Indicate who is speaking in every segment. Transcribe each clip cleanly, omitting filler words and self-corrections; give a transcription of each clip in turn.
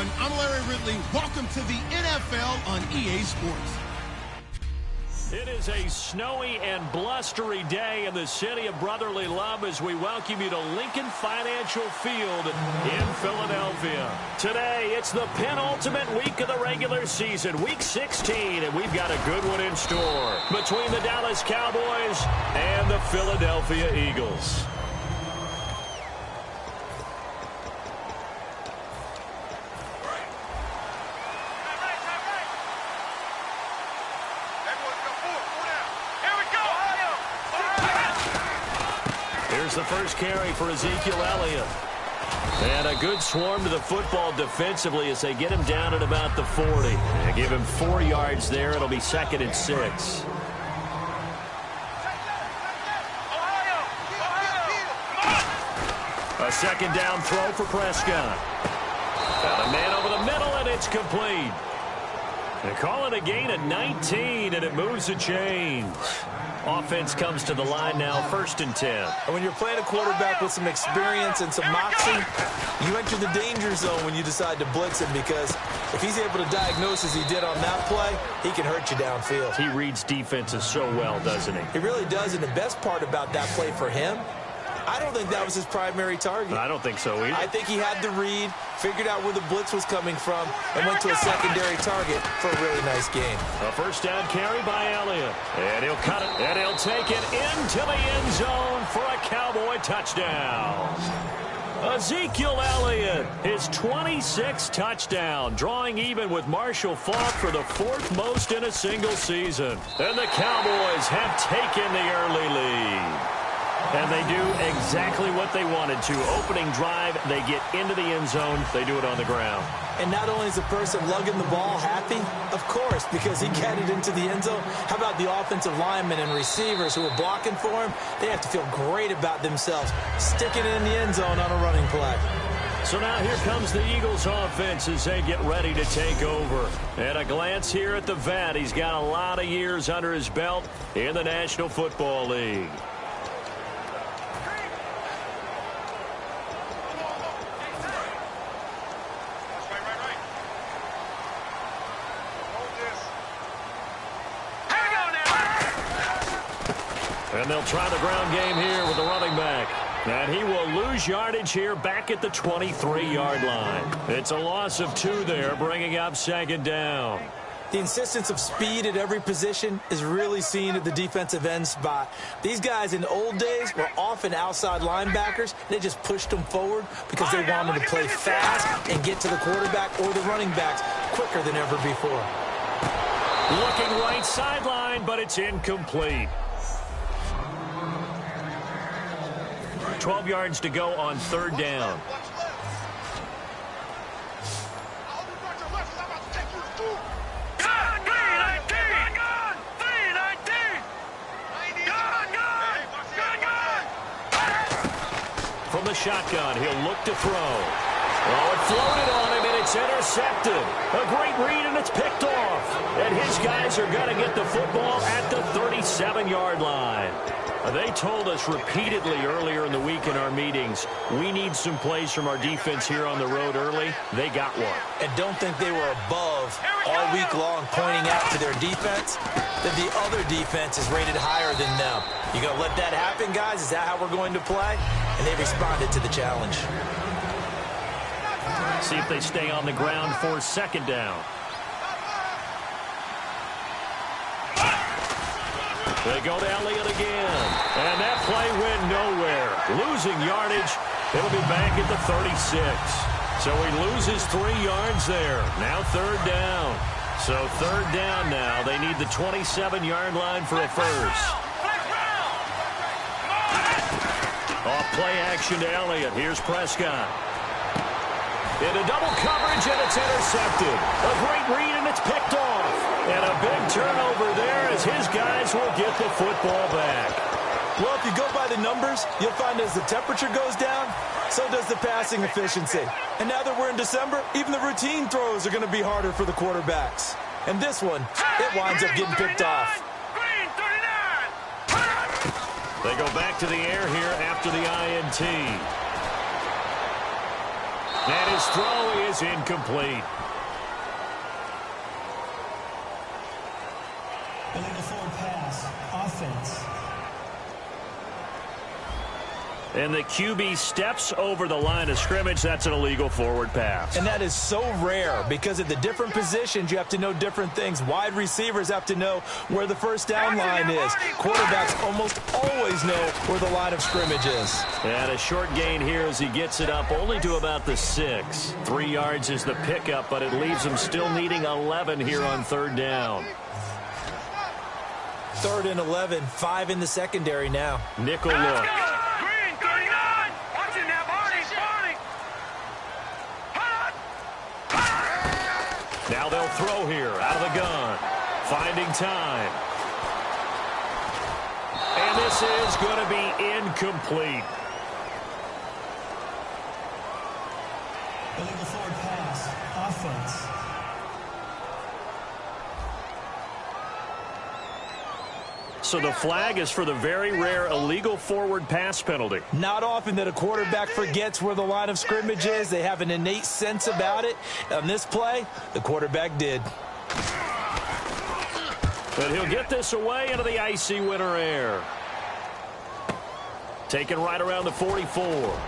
Speaker 1: everyone. I'm Larry Ridley. Welcome to the NFL on EA Sports.
Speaker 2: It is a snowy and blustery day in the city of brotherly love as we welcome you to Lincoln Financial Field in Philadelphia. Today, it's the penultimate week of the regular season, week 16, and we've got a good one in store between the Dallas Cowboys and the Philadelphia Eagles. Here's the first carry for Ezekiel Elliott. And a good swarm to the football defensively as they get him down at about the 40. And give him 4 yards there. It'll be 2nd and 6. A second down throw for Prescott. Got a man over the middle, and it's complete. They call it a gain of 19, and it moves the chains. Offense comes to the line now, 1st and 10.
Speaker 3: And when you're playing a quarterback with some experience and some moxie, you enter the danger zone when you decide to blitz him, because if he's able to diagnose as he did on that play, he can hurt you downfield.
Speaker 2: He reads defenses so well, doesn't he?
Speaker 3: He really does, and the best part about that play for him, I don't think that was his primary target.
Speaker 2: I don't think so either.
Speaker 3: I think he had the read, figured out where the blitz was coming from, and went to a secondary target for a really nice gain.
Speaker 2: A first down carry by Elliott. And he'll cut it, and he'll take it into the end zone for a Cowboy touchdown. Ezekiel Elliott, his 26th touchdown, drawing even with Marshall Faulk for the 4th most in a single season. And the Cowboys have taken the early lead. And they do exactly what they wanted to. Opening drive, they get into the end zone. They do it on the ground.
Speaker 3: And not only is the person lugging the ball happy, of course, because he got it into the end zone. How about the offensive linemen and receivers who are blocking for him? They have to feel great about themselves, sticking it in the end zone on a running play.
Speaker 2: So now here comes the Eagles offense as they get ready to take over. And a glance here at the vet. He's got a lot of years under his belt in the National Football League. And they'll try the ground game here with the running back. And he will lose yardage here back at the 23-yard line. It's a loss of 2 there, bringing up 2nd down.
Speaker 3: The insistence of speed at every position is really seen at the defensive end spot. These guys in the old days were often outside linebackers. They just pushed them forward because they wanted to play fast and get to the quarterback or the running backs quicker than ever before.
Speaker 2: Looking right sideline, but it's incomplete. 12 yards to go on 3rd down. From the shotgun, he'll look to throw. Oh, it floated on him, and it's intercepted. A great read, and it's picked off. And his guys are going to get the football at the 37-yard line. They told us repeatedly earlier in the week in our meetings, we need some plays from our defense here on the road early. They got one.
Speaker 3: And don't think they were above all week long pointing out to their defense that the other defense is rated higher than them. You going to let that happen, guys? Is that how we're going to play? And they responded to the challenge.
Speaker 2: See if they stay on the ground for 2nd down. They go to Elliott again. And that play went nowhere. Losing yardage. It'll be back at the 36. So he loses 3 yards there. Now 3rd down. So 3rd down now. They need the 27-yard line for a first. Off play action to Elliott. Here's Prescott. Into double coverage, and it's intercepted. A great read, and it's picked off. And a big turnover there as his guys will get the football back.
Speaker 3: Well, if you go by the numbers, you'll find as the temperature goes down, so does the passing efficiency. And now that we're in December, even the routine throws are going to be harder for the quarterbacks. And this one, it winds up getting picked off.
Speaker 2: They go back to the air here after the INT. And his throw is incomplete.
Speaker 4: Illegal forward pass. Offense.
Speaker 2: And the QB steps over the line of scrimmage. That's an illegal forward pass.
Speaker 3: And that is so rare because at the different positions, you have to know different things. Wide receivers have to know where the first down line is. Quarterbacks almost always know where the line of scrimmage is.
Speaker 2: And a short gain here as he gets it up only to about the 6. 3 yards is the pickup, but it leaves him still needing 11 here on third down.
Speaker 3: 3rd and 11, 5 in the secondary now.
Speaker 2: Nickel look. Now they'll throw here out of the gun. Finding time. And this is going to be incomplete.
Speaker 4: Illegal forward pass. Offense.
Speaker 2: So the flag is for the very rare illegal forward pass penalty.
Speaker 3: Not often that a quarterback forgets where the line of scrimmage is. They have an innate sense about it. On this play, the quarterback did.
Speaker 2: But he'll get this away into the icy winter air. Taken right around the 44.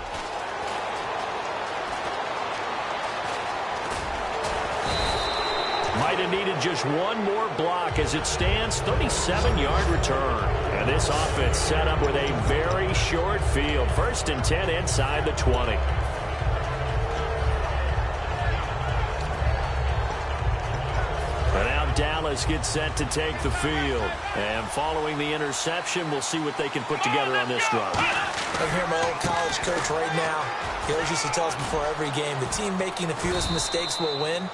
Speaker 2: Might have needed just one more block as it stands. 37-yard return. And this offense set up with a very short field. 1st and 10 inside the 20. And now Dallas gets set to take the field. And following the interception, we'll see what they can put together on this drive.
Speaker 3: I hear my old college coach right now. He always used to tell us before every game, the team making the fewest mistakes will win.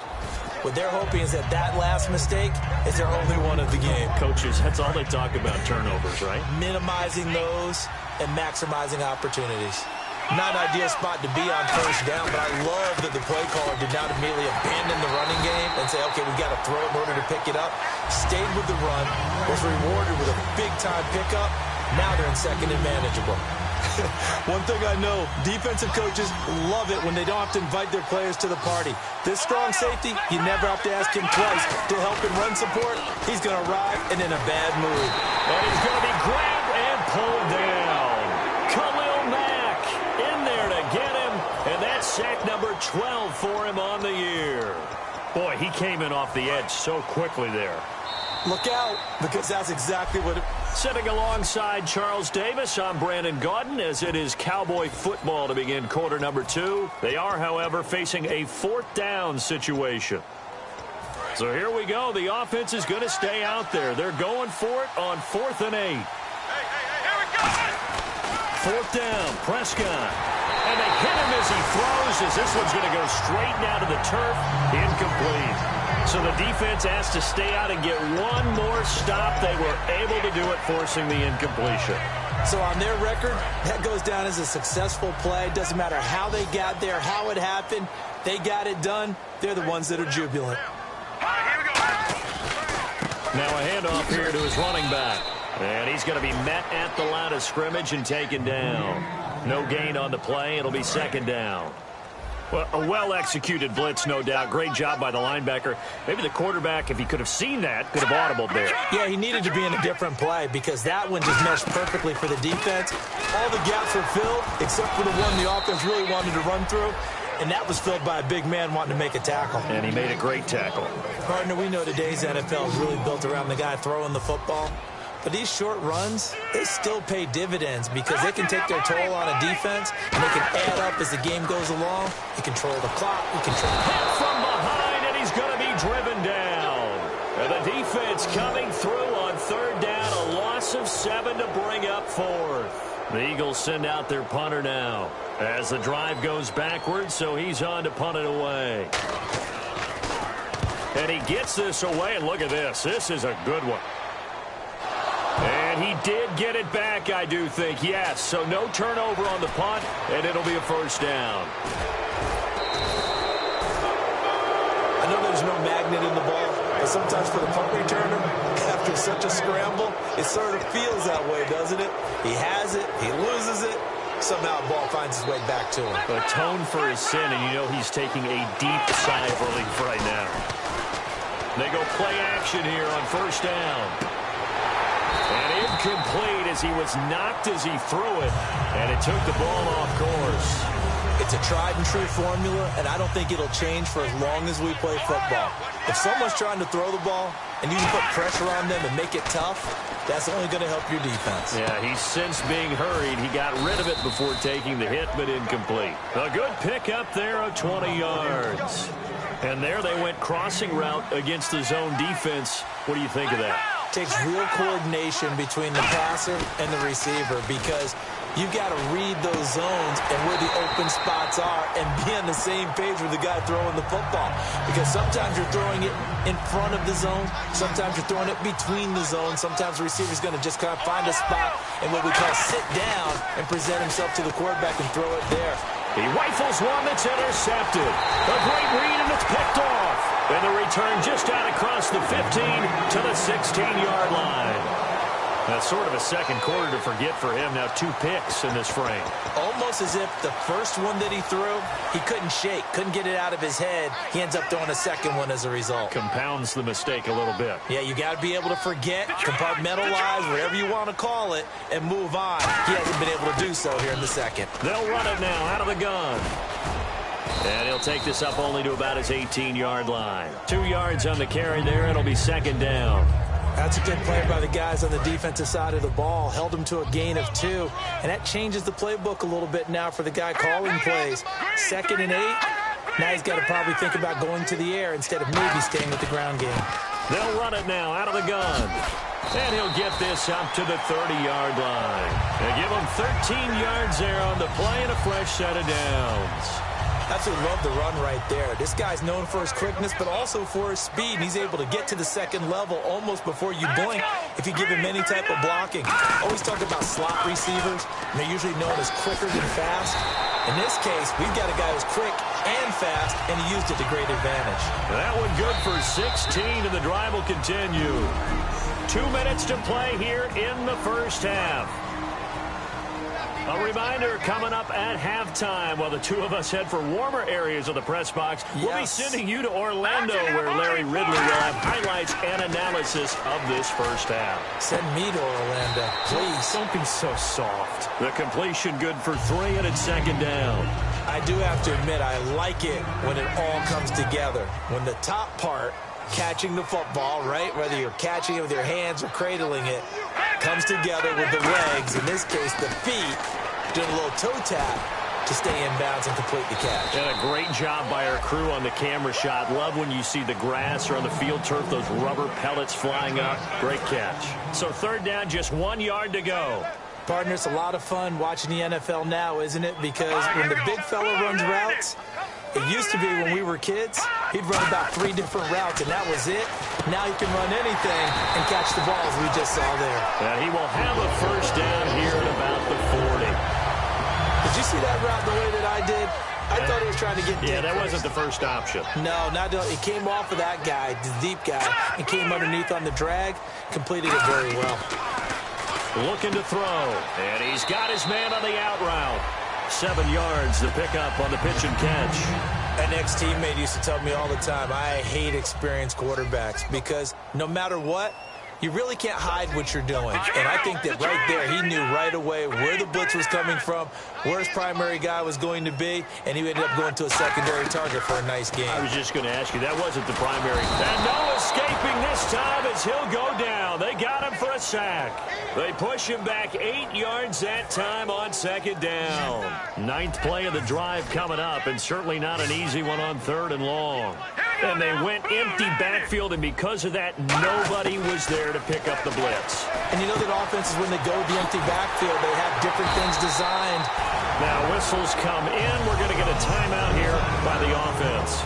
Speaker 3: What they're hoping is that last mistake is their only one of the game.
Speaker 2: Coaches, that's all they talk about, turnovers, right?
Speaker 3: Minimizing those and maximizing opportunities. Not an ideal spot to be on first down, but I love that the play caller did not immediately abandon the running game and say, okay, we got to throw it in order to pick it up. Stayed with the run, was rewarded with a big-time pickup. Now they're in second and manageable. One thing I know, defensive coaches love it when they don't have to invite their players to the party. This strong safety, you never have to ask him twice to help in run support. He's going to arrive and in a bad mood.
Speaker 2: And he's going to be grabbed and pulled down. Khalil Mack in there to get him. And that's sack number 12 for him on the year. Boy, he came in off the edge so quickly there.
Speaker 3: Look out, because that's exactly what it...
Speaker 2: Sitting alongside Charles Davis, I'm Brandon Gaudin, as it is Cowboy football to begin quarter number 2. They are, however, facing a 4th down situation. So here we go. The offense is going to stay out there. They're going for it on 4th and 8. 4th down, Prescott. And they hit him as he throws, as this one's going to go straight down to the turf. Incomplete. So the defense has to stay out and get one more stop. They were able to do it, forcing the incompletion.
Speaker 3: So on their record, that goes down as a successful play. Doesn't matter how they got there, how it happened. They got it done. They're the ones that are jubilant.
Speaker 2: Now a handoff here to his running back. And he's going to be met at the line of scrimmage and taken down. No gain on the play. It'll be 2nd down. Well, a well-executed blitz, no doubt. Great job by the linebacker. Maybe the quarterback, if he could have seen that, could have audibled there.
Speaker 3: Yeah, he needed to be in a different play because that one just meshed perfectly for the defense. All the gaps were filled except for the one the offense really wanted to run through, and that was filled by a big man wanting to make a tackle.
Speaker 2: And he made a great tackle.
Speaker 3: Partner, we know today's NFL is really built around the guy throwing the football. But these short runs, they still pay dividends because they can take their toll on a defense and they can add up as the game goes along. You control the clock. You control
Speaker 2: hit from behind, and he's going to be driven down. And the defense coming through on 3rd down, a loss of 7 to bring up 4th. The Eagles send out their punter now as the drive goes backwards, so he's on to punt it away. And he gets this away, and look at this. This is a good one. And he did get it back, I do think, yes. So no turnover on the punt, and it'll be a 1st down.
Speaker 3: I know there's no magnet in the ball, but sometimes for the punt returner, after such a scramble, it sort of feels that way, doesn't it? He has it, he loses it, somehow the ball finds its way back to him.
Speaker 2: Atone for his sin, and you know he's taking a deep sigh of relief right now. They go play action here on first down. And incomplete as he was knocked as he threw it, and it took the ball off course.
Speaker 3: It's a tried-and-true formula, and I don't think it'll change for as long as we play football. If someone's trying to throw the ball, and you can put pressure on them and make it tough, that's only going to help your defense.
Speaker 2: Yeah, he's since being hurried. He got rid of it before taking the hit, but incomplete. A good pick up there of 20 yards. And there they went crossing route against the zone defense. What do you think of that?
Speaker 3: Takes real coordination between the passer and the receiver because you've got to read those zones and where the open spots are and be on the same page with the guy throwing the football. Because sometimes you're throwing it in front of the zone. Sometimes you're throwing it between the zones. Sometimes the receiver's going to just kind of find a spot and what we call sit down and present himself to the quarterback and throw it there.
Speaker 2: He rifles one that's intercepted. A great read, and it's picked off. And the return just out across the 15 to the 16-yard line. That's sort of a second quarter to forget for him. Now 2 picks in this frame.
Speaker 3: Almost as if the first one that he threw, he couldn't shake, couldn't get it out of his head. He ends up throwing a second one as a result.
Speaker 2: Compounds the mistake a little bit.
Speaker 3: Yeah, you got to be able to forget, compartmentalize, whatever you want to call it, and move on. He hasn't been able to do so here in the second.
Speaker 2: They'll run it now out of the gun. And he'll take this up only to about his 18-yard line. 2 yards on the carry there. It'll be second down.
Speaker 3: That's a good play by the guys on the defensive side of the ball. Held him to a gain of 2. And that changes the playbook a little bit now for the guy calling plays. 2nd and 8. Now he's got to probably think about going to the air instead of maybe staying with the ground game.
Speaker 2: They'll run it now out of the gun. And he'll get this up to the 30-yard line. They give him 13 yards there on the play and a fresh set of downs.
Speaker 3: Absolutely love the run right there. This guy's known for his quickness, but also for his speed, and he's able to get to the second level almost before you blink if you give him any type of blocking. Always talk about slot receivers, and they're usually known as quicker than fast. In this case, we've got a guy who's quick and fast, and he used it to great advantage.
Speaker 2: That one good for 16, and the drive will continue. 2 minutes to play here in the first half. A reminder coming up at halftime while the two of us head for warmer areas of the press box. Yes. We'll be sending you to Orlando where Larry Ridley will have highlights and analysis of this first half.
Speaker 3: Send me to Orlando, please.
Speaker 2: Don't be so soft. The completion good for 3 and it's second down.
Speaker 3: I do have to admit I like it when it all comes together. When the top part, catching the football, right, whether you're catching it with your hands or cradling it, comes together with the legs, in this case the feet, doing a little toe tap to stay in bounds and complete the catch.
Speaker 2: And a great job by our crew on the camera shot. Love when you see the grass or on the field turf, those rubber pellets flying up. Great catch. So third down, just 1 yard to go.
Speaker 3: Partner, it's a lot of fun watching the NFL now, isn't it? Because when the big fella runs routes, it used to be when we were kids, he'd run about 3 different routes, and that was it. Now he can run anything and catch the balls we just saw there.
Speaker 2: And he will have a first down here at about the 40.
Speaker 3: Did you see that route the way that I did? I thought he was trying to get deep.
Speaker 2: Yeah, that wasn't the first option.
Speaker 3: No, not it came off of that guy, the deep guy, and came underneath on the drag, completed it very well.
Speaker 2: Looking to throw, and he's got his man on the out route. 7 yards, the pickup on the pitch and catch.
Speaker 3: An ex-teammate used to tell me all the time, I hate experienced quarterbacks because no matter what, you really can't hide what you're doing. And I think that right there, he knew right away where the blitz was coming from, where his primary guy was going to be, and he ended up going to a secondary target for a nice game.
Speaker 2: I was just going to ask you, that wasn't the primary. And no escaping this time as he'll go down. They got him for a sack. They push him back 8 yards that time on second down. 9th play of the drive coming up, and certainly not an easy one on 3rd and long. And they went empty backfield, and because of that, nobody was there to pick up the blitz.
Speaker 3: And you know that offenses, when they go with the empty backfield, they have different things designed.
Speaker 2: Now whistles come in. We're going to get a timeout here by the offense.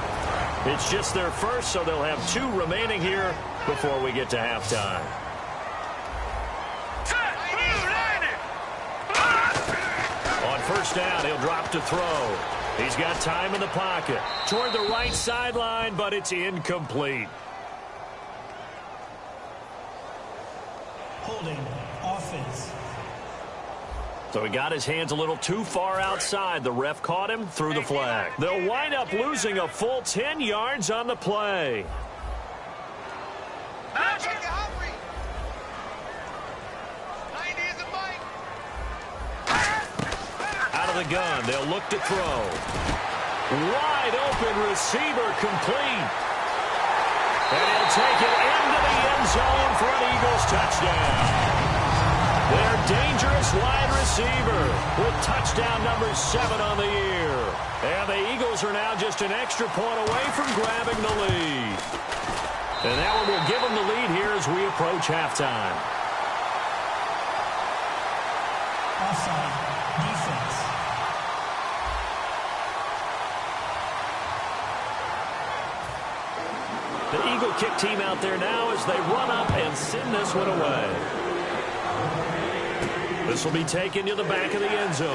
Speaker 2: It's just their first, so they'll have 2 remaining here before we get to halftime. On first down, he'll drop to throw. He's got time in the pocket. Toward the right sideline, but it's incomplete.
Speaker 4: Holding offense.
Speaker 2: So he got his hands a little too far outside. The ref caught him, threw the flag. They'll wind up losing a full 10 yards on the play. Out of the gun, they'll look to throw. Wide open receiver complete. And he'll take it into the end zone for an Eagles touchdown. Their dangerous wide receiver with touchdown number 7 on the year. And the Eagles are now just an extra point away from grabbing the lead. And that one will give them the lead here as we approach halftime.
Speaker 4: Offside. Defense.
Speaker 2: The Eagle kick team out there now as they run up and send this one away. This will be taken to the back of the end zone.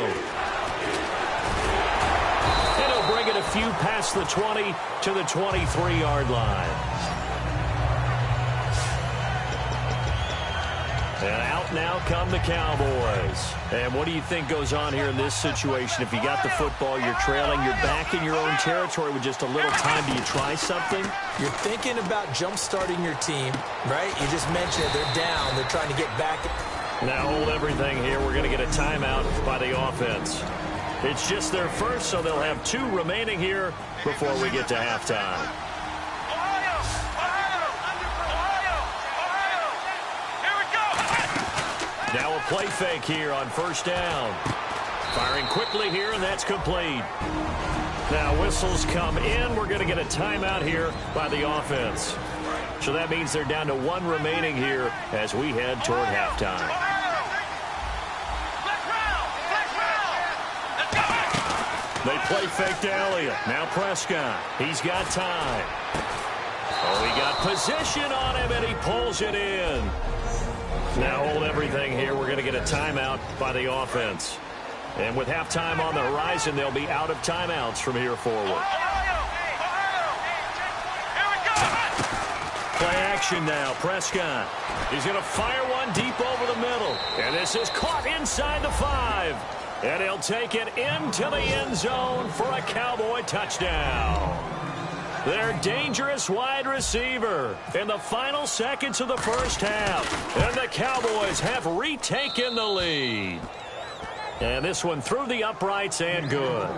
Speaker 2: And he'll bring it a few past the 20 to the 23-yard line. And out now come the Cowboys. And what do you think goes on here in this situation? If you got the football, you're trailing, you're back in your own territory with just a little time. Do you try something?
Speaker 3: You're thinking about jump-starting your team, right? You just mentioned it. They're down. They're trying to get back.
Speaker 2: Now hold everything here. We're going to get a timeout by the offense. It's just their first, so they'll have 2 remaining here before we get to halftime. Now a play fake here on first down. Firing quickly here, and that's complete. Now whistles come in. We're going to get a timeout here by the offense. So that means they're down to 1 remaining here as we head toward halftime. They play fake to Elliott. Now Prescott. He's got time. Oh, he got position on him, and he pulls it in. Now hold everything here. We're going to get a timeout by the offense. And with halftime on the horizon, they'll be out of timeouts from here forward. Play action now. Prescott. He's going to fire one deep over the middle. And this is caught inside the 5. And he'll take it into the end zone for a Cowboy touchdown. Their dangerous wide receiver in the final seconds of the first half. And the Cowboys have retaken the lead. And this one through the uprights and good.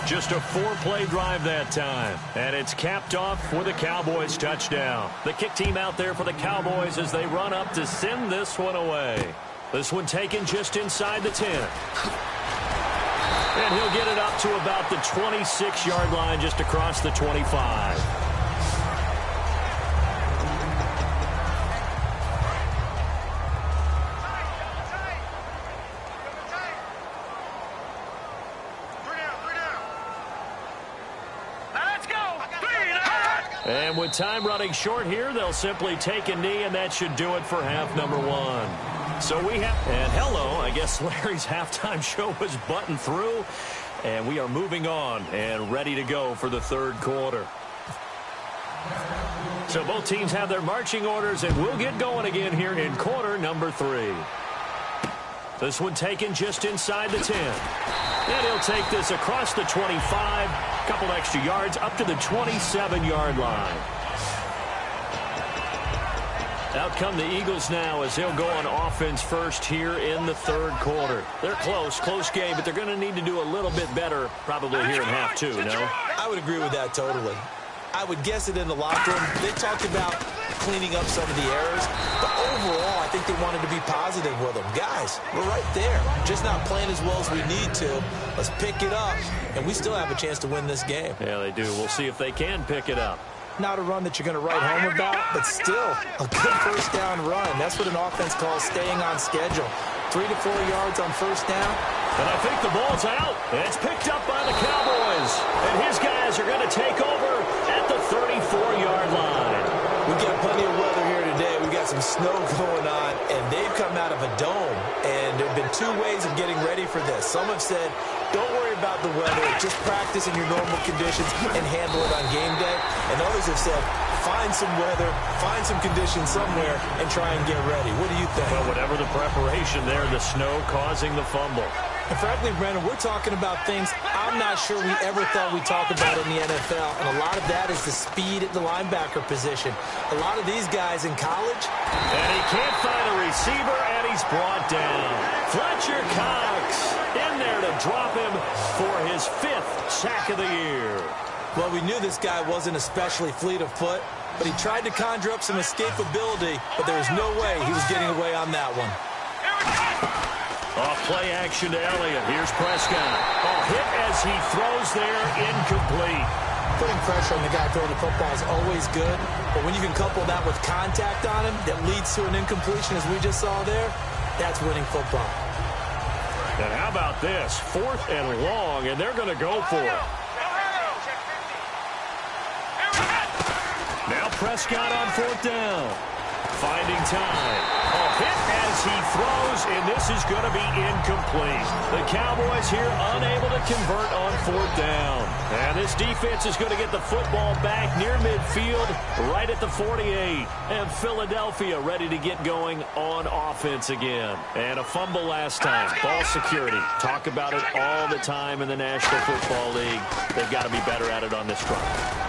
Speaker 2: Just a 4-play drive that time. And it's capped off with a Cowboys touchdown. The kick team out there for the Cowboys as they run up to send this one away. This one taken just inside the 10. And he'll get it up to about the 26-yard line, just across the 25. And with time running short here, they'll simply take a knee, and that should do it for half number 1. So we have, and hello, I guess Larry's halftime show was buttoned through, and we are moving on and ready to go for the third quarter. So both teams have their marching orders, and we'll get going again here in quarter number 3. This one taken just inside the 10. And he'll take this across the 25, couple extra yards up to the 27-yard line. Out come the Eagles now as they'll go on offense first here in the third quarter. They're close game, but they're going to need to do a little bit better probably here in half 2, no?
Speaker 3: I would agree with that totally. I would guess it in the locker room. They talked about cleaning up some of the errors, but overall, I think they wanted to be positive with them. Guys, we're right there. Just not playing as well as we need to. Let's pick it up, and we still have a chance to win this game.
Speaker 2: Yeah, they do. We'll see if they can pick it up.
Speaker 3: Not a run that you're going to write home about, but still a good first down run. That's what an offense calls staying on schedule. 3 to 4 yards on first down.
Speaker 2: And I think the ball's out. And it's picked up by the Cowboys. And his guys are going to take over at the 34-yard line.
Speaker 3: We got plenty of weather here today. We got some snow going on, and they've come out of a dome. And there have been 2 ways of getting ready for this. Some have said, don't worry about the weather. Just practice in your normal conditions and handle it on game day. And others have said, find some weather, find some conditions somewhere, and try and get ready. What do you think?
Speaker 2: Well, whatever the preparation there, the snow causing the fumble.
Speaker 3: And frankly, Brandon, we're talking about things I'm not sure we ever thought we'd talk about in the NFL. And a lot of that is the speed at the linebacker position. A lot of these guys in college.
Speaker 2: And he can't find a receiver, and he's brought down. Fletcher Cox in there to drop him for his 5th sack of the year.
Speaker 3: Well, we knew this guy wasn't especially fleet of foot, but he tried to conjure up some escapability, but there was no way he was getting away on that one.
Speaker 2: Off play action to Elliott. Here's Prescott. Hit as he throws there, incomplete.
Speaker 3: Putting pressure on the guy throwing the football is always good, but when you can couple that with contact on him that leads to an incompletion, as we just saw there, that's winning football.
Speaker 2: And how about this? 4th and long, and they're going to go for it. Now Prescott on 4th down. Finding time. Hit as he throws, and this is going to be incomplete. The Cowboys here unable to convert on 4th down. And this defense is going to get the football back near midfield, right at the 48. And Philadelphia ready to get going on offense again. And a fumble last time. Ball security. Talk about it all the time in the National Football League. They've got to be better at it on this drive.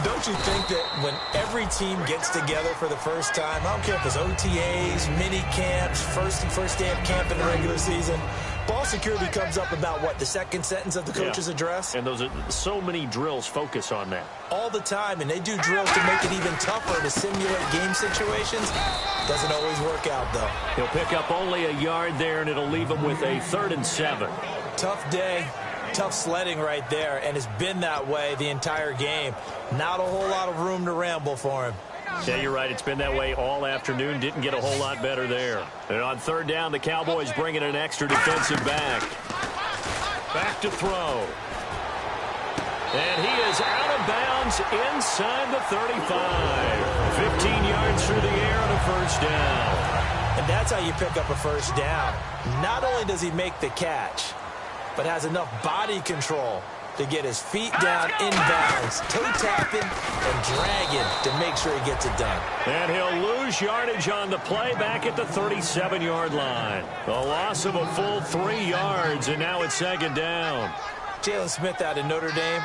Speaker 3: Don't you think that when every team gets together for the first time, I don't care if it's OTAs, mini camps, first day of camp in the regular season, ball security comes up about, what, the second sentence of the coach's address?
Speaker 2: And those are so many drills focus on that.
Speaker 3: All the time, and they do drills to make it even tougher to simulate game situations. Doesn't always work out, though.
Speaker 2: He'll pick up only a yard there, and it'll leave him with a 3rd and 7.
Speaker 3: Tough day. Tough sledding right there, and it's been that way the entire game. Not a whole lot of room to ramble for him.
Speaker 2: Yeah, you're right. It's been that way all afternoon. Didn't get a whole lot better there. And on 3rd down, the Cowboys bring in an extra defensive back. Back to throw. And he is out of bounds inside the 35. 15 yards through the air and a 1st down.
Speaker 3: And that's how you pick up a 1st down. Not only does he make the catch, but has enough body control to get his feet down inbounds, toe-tapping and dragging to make sure he gets it done.
Speaker 2: And he'll lose yardage on the play back at the 37-yard line. A loss of a full 3 yards, and now it's 2nd down.
Speaker 3: Jalen Smith out of Notre Dame.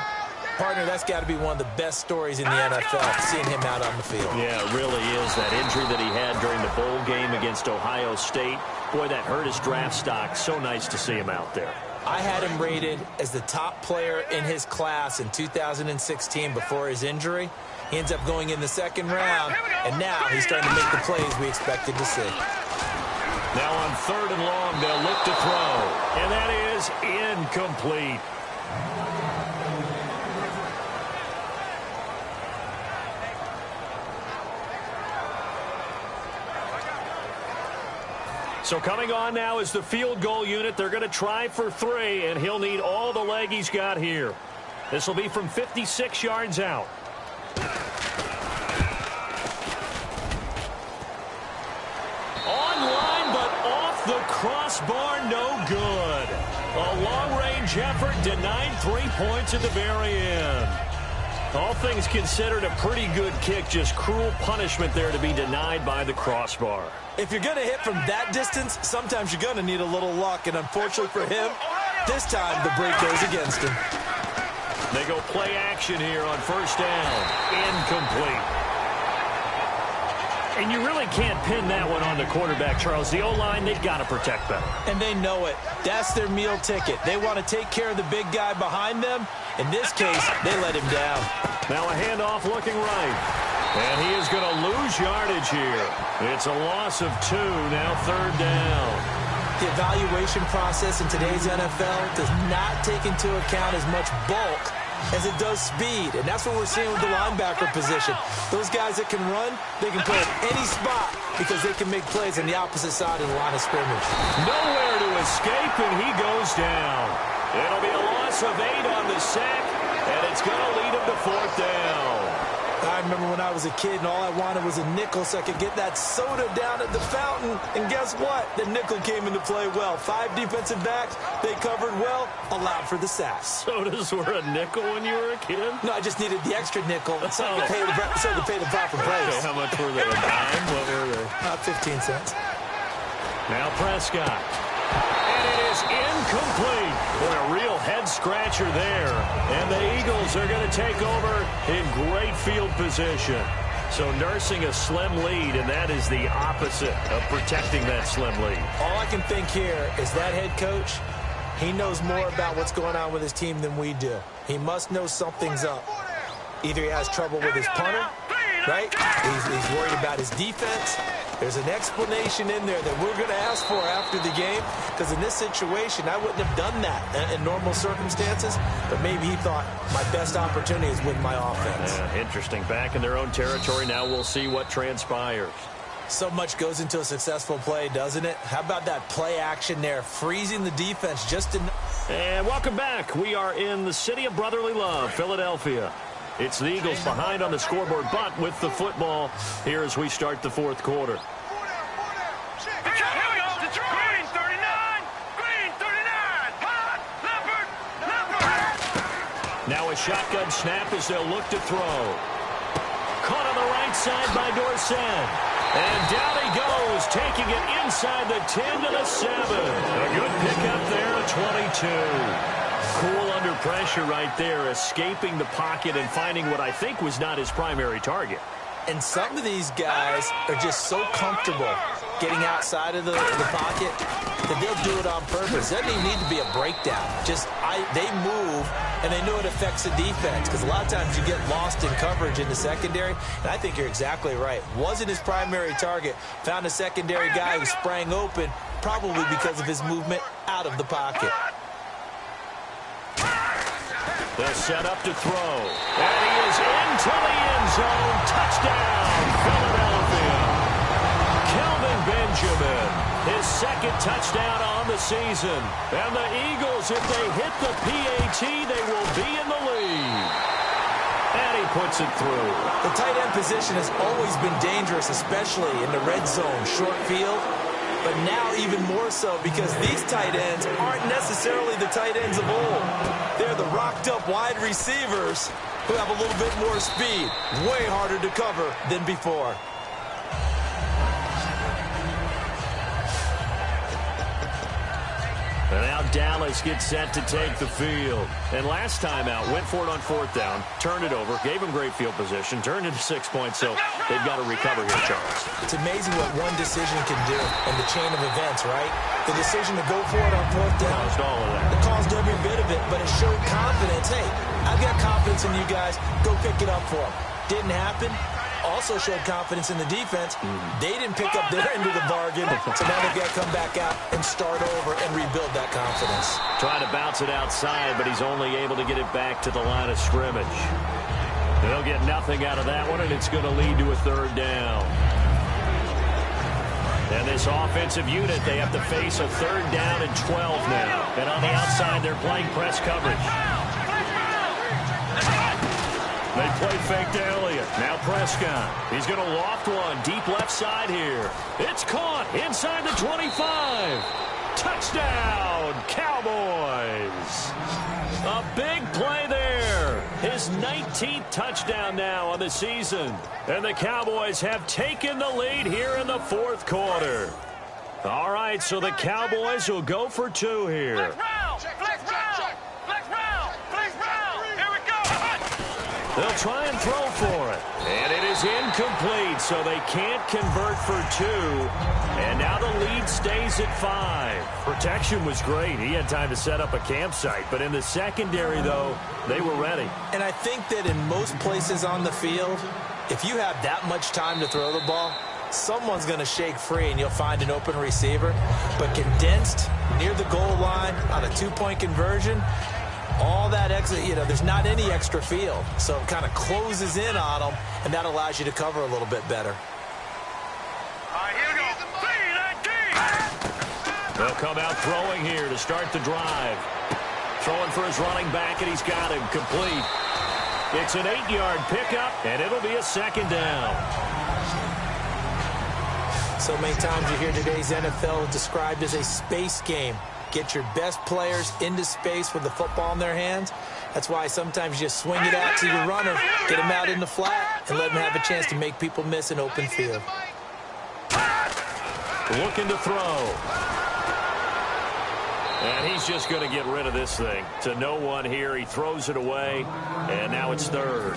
Speaker 3: Partner, that's got to be one of the best stories in the NFL, seeing him out on the field.
Speaker 2: Yeah, it really is. That injury that he had during the bowl game against Ohio State, boy, that hurt his draft stock. So nice to see him out there.
Speaker 3: I had him rated as the top player in his class in 2016 before his injury. He ends up going in the 2nd round, and now he's starting to make the plays we expected to see.
Speaker 2: Now on 3rd and long, they'll look to throw, and that is incomplete. So coming on now is the field goal unit. They're going to try for 3, and he'll need all the leg he's got here. This will be from 56 yards out. Online, but off the crossbar, no good. A long-range effort denied 3 points at the very end. All things considered, a pretty good kick. Just cruel punishment there to be denied by the crossbar.
Speaker 3: If you're going to hit from that distance, sometimes you're going to need a little luck. And unfortunately for him, this time the break goes against him.
Speaker 2: They go play action here on 1st down. Incomplete. And you really can't pin that one on the quarterback, Charles. The O-line, they've got to protect better.
Speaker 3: And they know it. That's their meal ticket. They want to take care of the big guy behind them. In this case, they let him down.
Speaker 2: Now a handoff looking right. And he is going to lose yardage here. It's a loss of 2, now 3rd down.
Speaker 3: The evaluation process in today's NFL does not take into account as much bulk as it does speed. And that's what we're seeing with the linebacker position. Those guys that can run, they can play at any spot because they can make plays on the opposite side of the line of scrimmage.
Speaker 2: Nowhere to escape, and he goes down. It'll be a loss of 8 on the sack, and it's going to lead him to 4th down.
Speaker 3: I remember when I was a kid and all I wanted was a nickel so I could get that soda down at the fountain. And guess what? The nickel came into play well. 5 defensive backs, they covered well, allowed for the sacks.
Speaker 2: Sodas were a nickel when you were a kid?
Speaker 3: No, I just needed the extra nickel so I could pay the proper price.
Speaker 2: Okay, how much were they? A dime? What were they?
Speaker 3: 15 cents.
Speaker 2: Now Prescott. And it is incomplete. Boy, a real head-scratcher there. And the Eagles are going to take over in great field position. So nursing a slim lead, and that is the opposite of protecting that slim lead.
Speaker 3: All I can think here is that head coach, he knows more about what's going on with his team than we do. He must know something's up. Either he has trouble with his punter, right? He's worried about his defense. There's an explanation in there that we're going to ask for after the game, because in this situation, I wouldn't have done that in normal circumstances, but maybe he thought my best opportunity is with my offense.
Speaker 2: Yeah, interesting. Back in their own territory. Now we'll see what transpires.
Speaker 3: So much goes into a successful play, doesn't it? How about that play action there, freezing the defense just in...
Speaker 2: And welcome back. We are in the city of brotherly love, Philadelphia. It's the Eagles behind on the scoreboard, but with the football here as we start the fourth quarter. Now a shotgun snap as they'll look to throw. Caught on the right side by Dorsett. And down he goes, taking it inside the 10 to the 7. A good pickup there at 22. Cool under pressure right there, escaping the pocket and finding what I think was not his primary target.
Speaker 3: And some of these guys are just so comfortable getting outside of the pocket that they'll do it on purpose. Doesn't even need to be a breakdown. They move, and they know it affects the defense, because a lot of times you get lost in coverage in the secondary, and I think you're exactly right. Wasn't his primary target. Found a secondary guy who sprang open, probably because of his movement out of the pocket.
Speaker 2: They'll set up to throw. And he is into the end zone. Touchdown, Philadelphia. Kelvin Benjamin, his second touchdown on the season. And the Eagles, if they hit the PAT, they will be in the lead. And he puts it through.
Speaker 3: The tight end position has always been dangerous, especially in the red zone, short field. But now even more so, because these tight ends aren't necessarily the tight ends of old. They're the rocked-up wide receivers who have a little bit more speed. Way harder to cover than before.
Speaker 2: And now Dallas gets set to take the field. And last time out, went for it on fourth down, turned it over, gave him great field position, turned into 6 points, so they've got to recover here, Charles.
Speaker 3: It's amazing what one decision can do in the chain of events, right? The decision to go for it on fourth down.
Speaker 2: Caused all of that.
Speaker 3: It caused every bit of it, but it showed confidence. Hey, I've got confidence in you guys. Go pick it up for them. Didn't happen. Also showed confidence in the defense. They didn't pick up their end of the bargain, so now they've got to come back out and start over and rebuild that confidence.
Speaker 2: Trying to bounce it outside, but he's only able to get it back to the line of scrimmage. They'll get nothing out of that one, and it's going to lead to a third down. And this offensive unit, they have to face a third down and 12 now. And on the outside, they're playing press coverage. They play fake to Elliott. Now Prescott. He's going to loft one deep left side here. It's caught inside the 25. Touchdown, Cowboys. A big play there. His 19th touchdown now on the season. And the Cowboys have taken the lead here in the fourth quarter. All right, so the Cowboys will go for two here. They'll try and throw for it. And it is incomplete, so they can't convert for two. And now the lead stays at 5. Protection was great. He had time to set up a campsite. But in the secondary, though, they were ready.
Speaker 3: And I think that in most places on the field, if you have that much time to throw the ball, someone's going to shake free and you'll find an open receiver. But condensed near the goal line on a two-point conversion, all that extra, there's not any extra field. So it kind of closes in on them, and that allows you to cover a little bit better.
Speaker 5: All right, here we go.
Speaker 2: They'll come out throwing here to start the drive. Throwing for his running back, and he's got him complete. It's an 8-yard pickup, and it'll be a second down.
Speaker 3: So many times you hear today's NFL described as a space game. Get your best players into space with the football in their hands. That's why sometimes you just swing it out to your runner, get him out in the flat, and let him have a chance to make people miss an open field.
Speaker 2: Looking to throw. And he's just going to get rid of this thing. To no one here. He throws it away, and now it's third.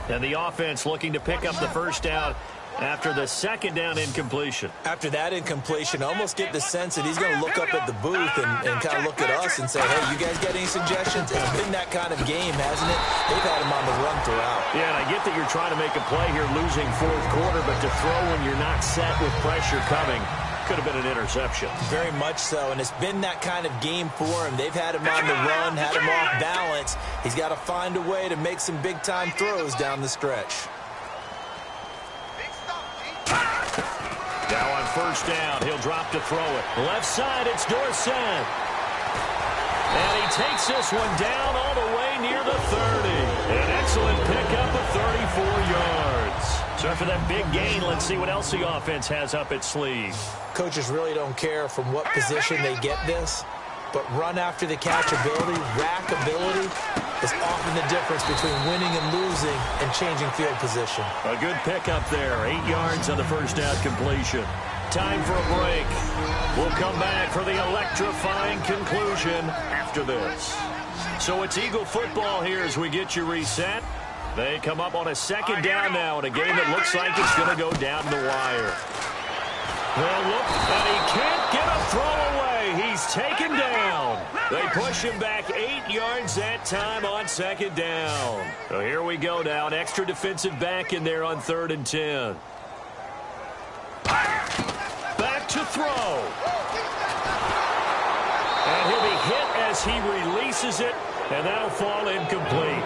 Speaker 2: And the offense looking to pick up the first down after the second down incompletion.
Speaker 3: After that incompletion, I almost get the sense that he's going to look up at the booth and kind of look at us and say, hey, you guys got any suggestions? It's been that kind of game, hasn't it? They've had him on the run throughout.
Speaker 2: Yeah, and I get that you're trying to make a play here losing fourth quarter, but to throw when you're not set with pressure coming could have been an interception.
Speaker 3: Very much so, and it's been that kind of game for him. They've had him on the run, had him off balance. He's got to find a way to make some big-time throws down the stretch.
Speaker 2: Now on first down, he'll drop to throw it. Left side, it's Dorsett. And he takes this one down all the way near the 30. An excellent pickup of 34 yards. So after that big gain, let's see what else the offense has up its sleeve.
Speaker 3: Coaches really don't care from what position they get this, but run after the catch ability, rack ability, is often the difference between winning and losing and changing field position.
Speaker 2: A good pickup there. 8 yards on the first down completion. Time for a break. We'll come back for the electrifying conclusion after this. So it's Eagle football here as we get you reset. They come up on a second down now in a game that looks like it's going to go down the wire. They'll look, and he can't get a throw away. He's taken down. They push him back 8 yards that time on second down. So here we go now. An extra defensive back in there on 3rd and 10. Back to throw. And he'll be hit as he releases it, and that'll fall incomplete.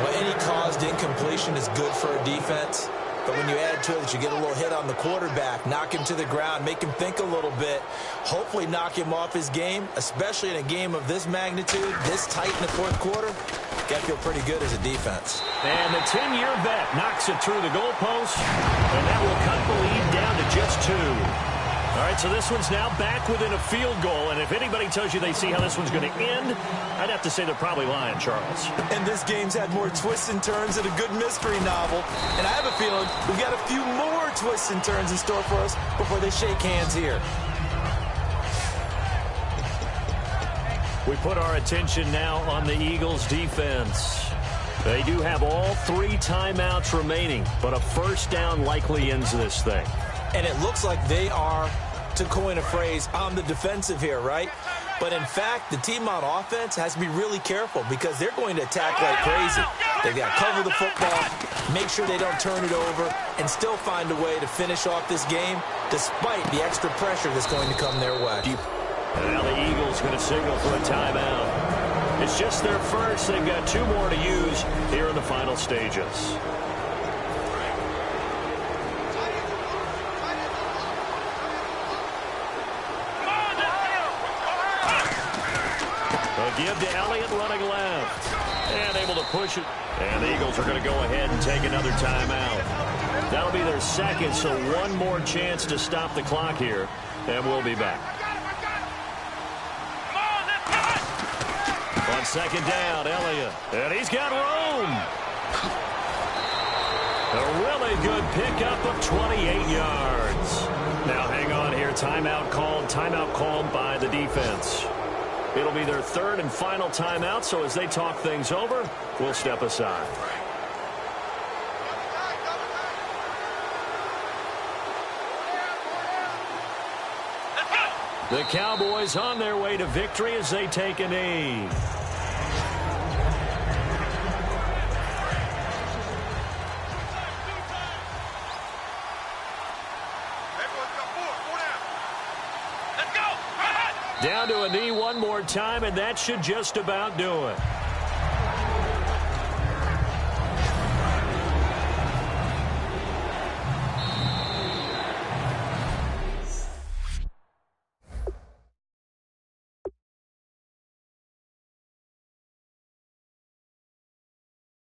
Speaker 3: Well, any caused incompletion is good for a defense. But when you add to it that you get a little hit on the quarterback, knock him to the ground, make him think a little bit, hopefully knock him off his game, especially in a game of this magnitude, this tight in the fourth quarter, got to feel pretty good as a defense.
Speaker 2: And the 10-year vet knocks it through the goalpost, and that will cut the lead down to just 2. All right, so this one's now back within a field goal, and if anybody tells you they see how this one's going to end, I'd have to say they're probably lying, Charles.
Speaker 3: And this game's had more twists and turns than a good mystery novel, and I have a feeling we've got a few more twists and turns in store for us before they shake hands here.
Speaker 2: We put our attention now on the Eagles' defense. They do have all 3 timeouts remaining, but a first down likely ends this thing.
Speaker 3: And it looks like they are, to coin a phrase, on the defensive here, right? But in fact, the team on offense has to be really careful because they're going to attack like crazy. They've got to cover the football, make sure they don't turn it over, and still find a way to finish off this game despite the extra pressure that's going to come their way.
Speaker 2: And now the Eagles going to signal for a timeout. It's just their first. They've got 2 more to use here in the final stages. Give to Elliott running left. And able to push it. And the Eagles are going to go ahead and take another timeout. That'll be their second, so 1 more chance to stop the clock here. And we'll be back. On second down, Elliott. And he's got room. A really good pickup of 28 yards. Now hang on here. Timeout called by the defense. It'll be their 3rd and final timeout, so as they talk things over, we'll step aside. The Cowboys on their way to victory as they take a knee. Down to a knee 1 more time, and that should just about do it.